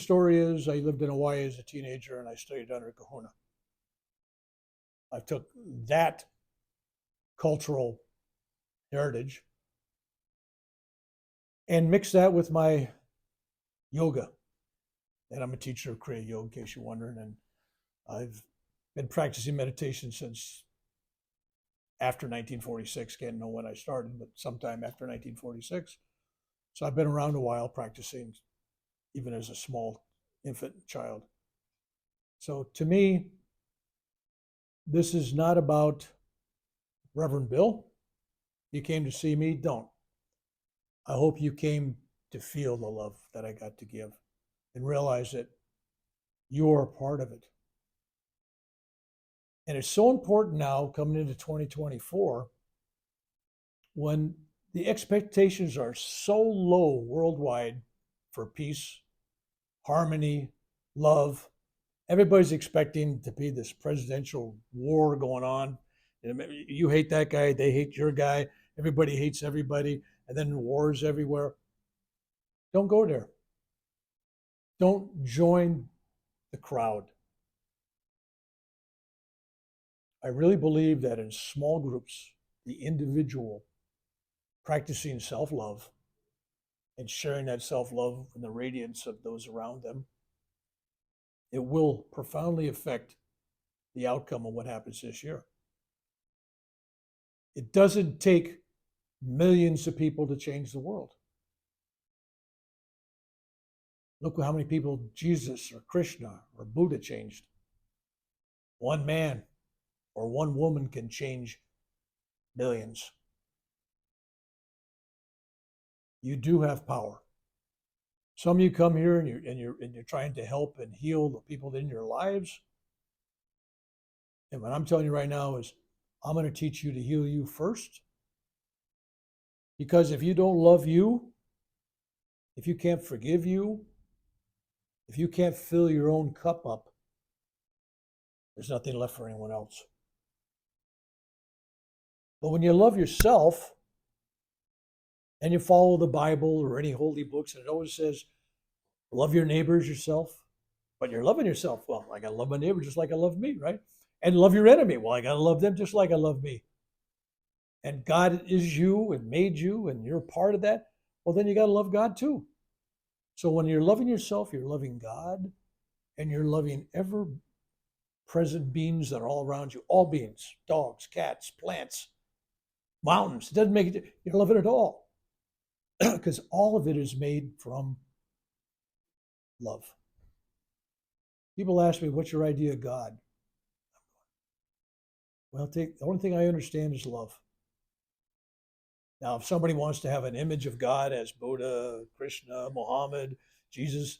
Story is I lived in Hawaii as a teenager and I studied under Kahuna. I took that cultural heritage and mixed that with my yoga. And I'm a teacher of Kriya Yoga, in case you're wondering. And I've been practicing meditation since after 1946. Can't know when I started, but sometime after 1946. So I've been around a while practicing, even as a small infant child. So to me, this is not about Reverend Bill. You came to see me, don't. I hope you came to feel the love that I got to give and realize that you're a part of it. And it's so important now coming into 2024 when the expectations are so low worldwide for peace, harmony, love. Everybody's expecting to be this presidential war going on. You hate that guy, they hate your guy, everybody hates everybody, and then wars everywhere. Don't go there. Don't join the crowd. I really believe that in small groups, the individual practicing self love and sharing that self love in the radiance of those around them, it will profoundly affect the outcome of what happens this year. It doesn't take millions of people to change the world. Look how many people Jesus or Krishna or Buddha changed. One man or one woman can change millions. You do have power. Some of you come here and you're trying to help and heal the people in your lives. And what I'm telling you right now is I'm going to teach you to heal you first. Because if you don't love you, if you can't forgive you, if you can't fill your own cup up, there's nothing left for anyone else. But when you love yourself and you follow the Bible or any holy books, and it always says, love your neighbor as yourself, but you're loving yourself. Well, I got to love my neighbor just like I love me, right? And love your enemy. Well, I got to love them just like I love me. And God is you and made you, and you're part of that. Well, then you got to love God too. So when you're loving yourself, you're loving God, and you're loving ever present beings that are all around you, all beings, dogs, cats, plants, mountains. It doesn't make it, you're loving it all. Because all of it is made from love. People ask me, what's your idea of God? Well, the only thing I understand is love. Now, if somebody wants to have an image of God as Buddha, Krishna, Muhammad, Jesus,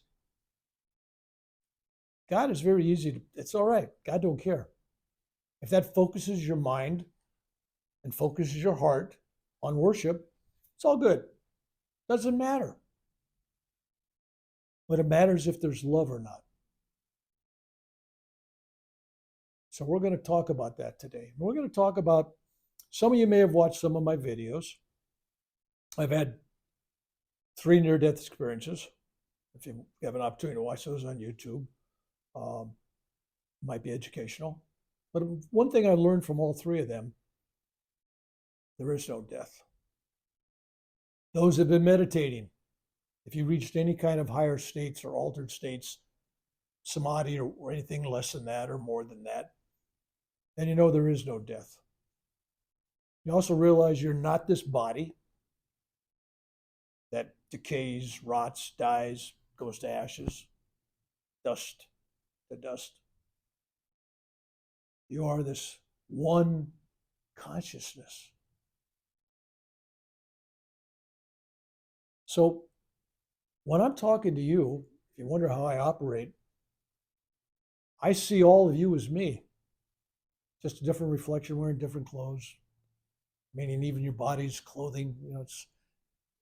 God is very easy to, it's all right. God don't care. If that focuses your mind and focuses your heart on worship, it's all good. Doesn't matter. But it matters if there's love or not. So we're going to talk about that today. We're going to talk about, some of you may have watched some of my videos. I've had 3 near-death experiences. If you have an opportunity to watch those on YouTube, might be educational. But one thing I learned from all 3 of them, there is no death. Those have been meditating. If you reached any kind of higher states or altered states, samadhi or anything less than that or more than that, then you know there is no death. You also realize you're not this body that decays, rots, dies, goes to ashes, dust to dust. You are this one consciousness. So when I'm talking to you, if you wonder how I operate, I see all of you as me. Just a different reflection, wearing different clothes, meaning even your body's clothing,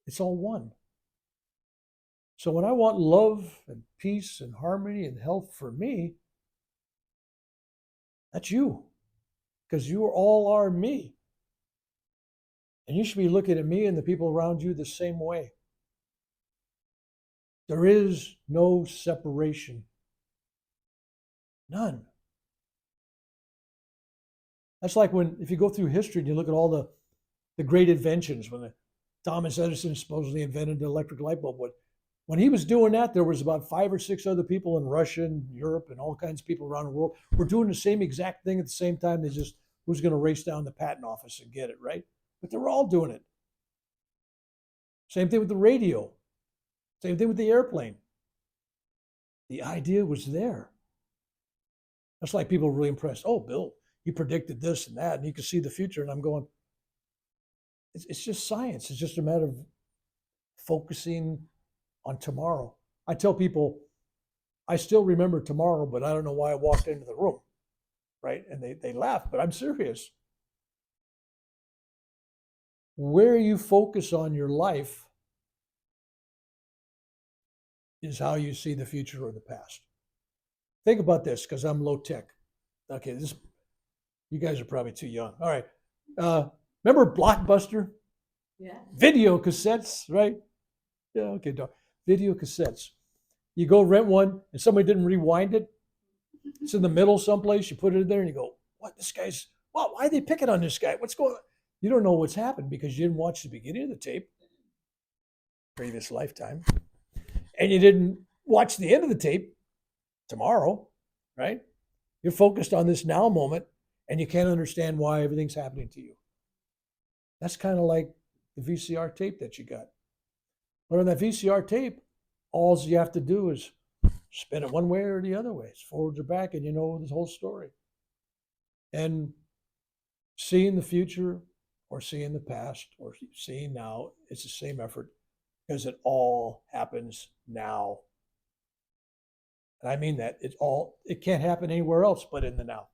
it's all one. So when I want love and peace and harmony and health for me, that's you, because you all are me. And you should be looking at me and the people around you the same way. There is no separation. None. That's like if you go through history and you look at all the great inventions, when Thomas Edison supposedly invented the electric light bulb. When he was doing that, there was about 5 or 6 other people in Russia and Europe and all kinds of people around the world were doing the same exact thing at the same time. They just who's going to race down the patent office and get it, right? But they were all doing it. Same thing with the radio. Same thing with the airplane. The idea was there. That's like people were really impressed. Oh, Bill, you predicted this and that, and you can see the future. And I'm going, it's just science. It's just a matter of focusing on tomorrow. I tell people, I still remember tomorrow, but I don't know why I walked into the room, right? And they laugh, but I'm serious. Where you focus on your life is how you see the future or the past. Think about this, because I'm low tech. Okay, you guys are probably too young. All right. Remember Blockbuster? Yeah. Video cassettes, right? Yeah, okay, dog. Video cassettes. You go rent one and somebody didn't rewind it. It's in the middle someplace. You put it in there and you go, what? Wow, why are they picking on this guy? What's going on? You don't know what's happened because you didn't watch the beginning of the tape, previous lifetime, and you didn't watch the end of the tape, tomorrow, right? You're focused on this now moment and you can't understand why everything's happening to you. That's kind of like the VCR tape that you got. But on that VCR tape, all you have to do is spin it one way or the other way. It's forwards or back, and you know the whole story. And seeing the future or seeing the past or seeing now, it's the same effort because it all happens now. And I mean that it can't happen anywhere else but in the now.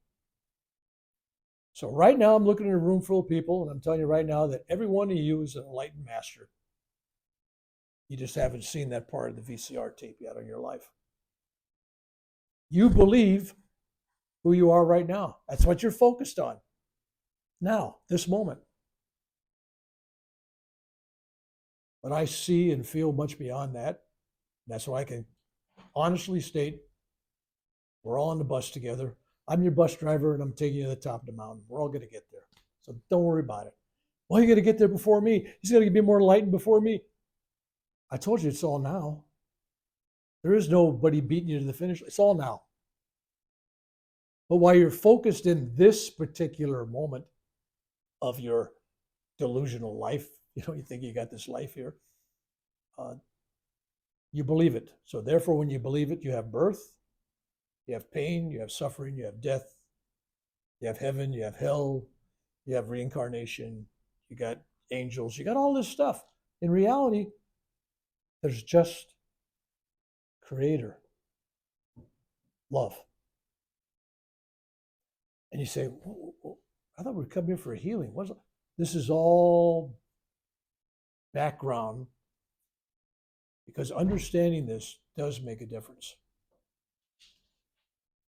So right now I'm looking at a room full of people, and I'm telling you right now that every one of you is an enlightened master. You just haven't seen that part of the VCR tape yet in your life. You believe who you are right now. That's what you're focused on. Now, this moment. But I see and feel much beyond that. That's why I can honestly state we're all on the bus together. I'm your bus driver and I'm taking you to the top of the mountain. We're all going to get there. So don't worry about it. Well, you're going to get there before me. He's going to be more enlightened before me. I told you it's all now. There is nobody beating you to the finish. It's all now. But while you're focused in this particular moment of your delusional life, you think you got this life here, you believe it. So therefore, when you believe it, you have birth, you have pain, you have suffering, you have death, you have heaven, you have hell, you have reincarnation, you got angels, you got all this stuff. In reality, there's just Creator, love. And you say, I thought we were coming here for a healing. This is all background, because understanding this does make a difference.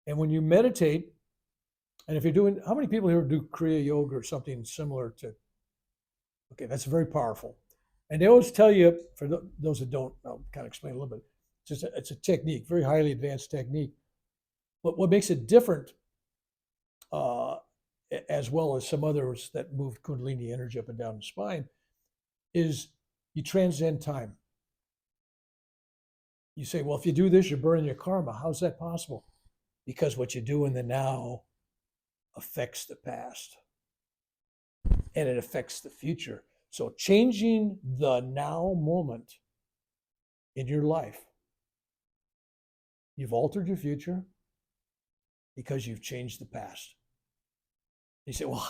And when you meditate, and if you're doing, how many people here do Kriya Yoga or something similar to? Okay, that's very powerful. And they always tell you, for those that don't, I'll kind of explain a little bit. It's a technique, very highly advanced technique. But what makes it different, as well as some others that move Kundalini energy up and down the spine, is you transcend time. You say, well, if you do this, you're burning your karma. How's that possible? Because what you do in the now affects the past and it affects the future. So changing the now moment in your life, you've altered your future because you've changed the past. You say, well,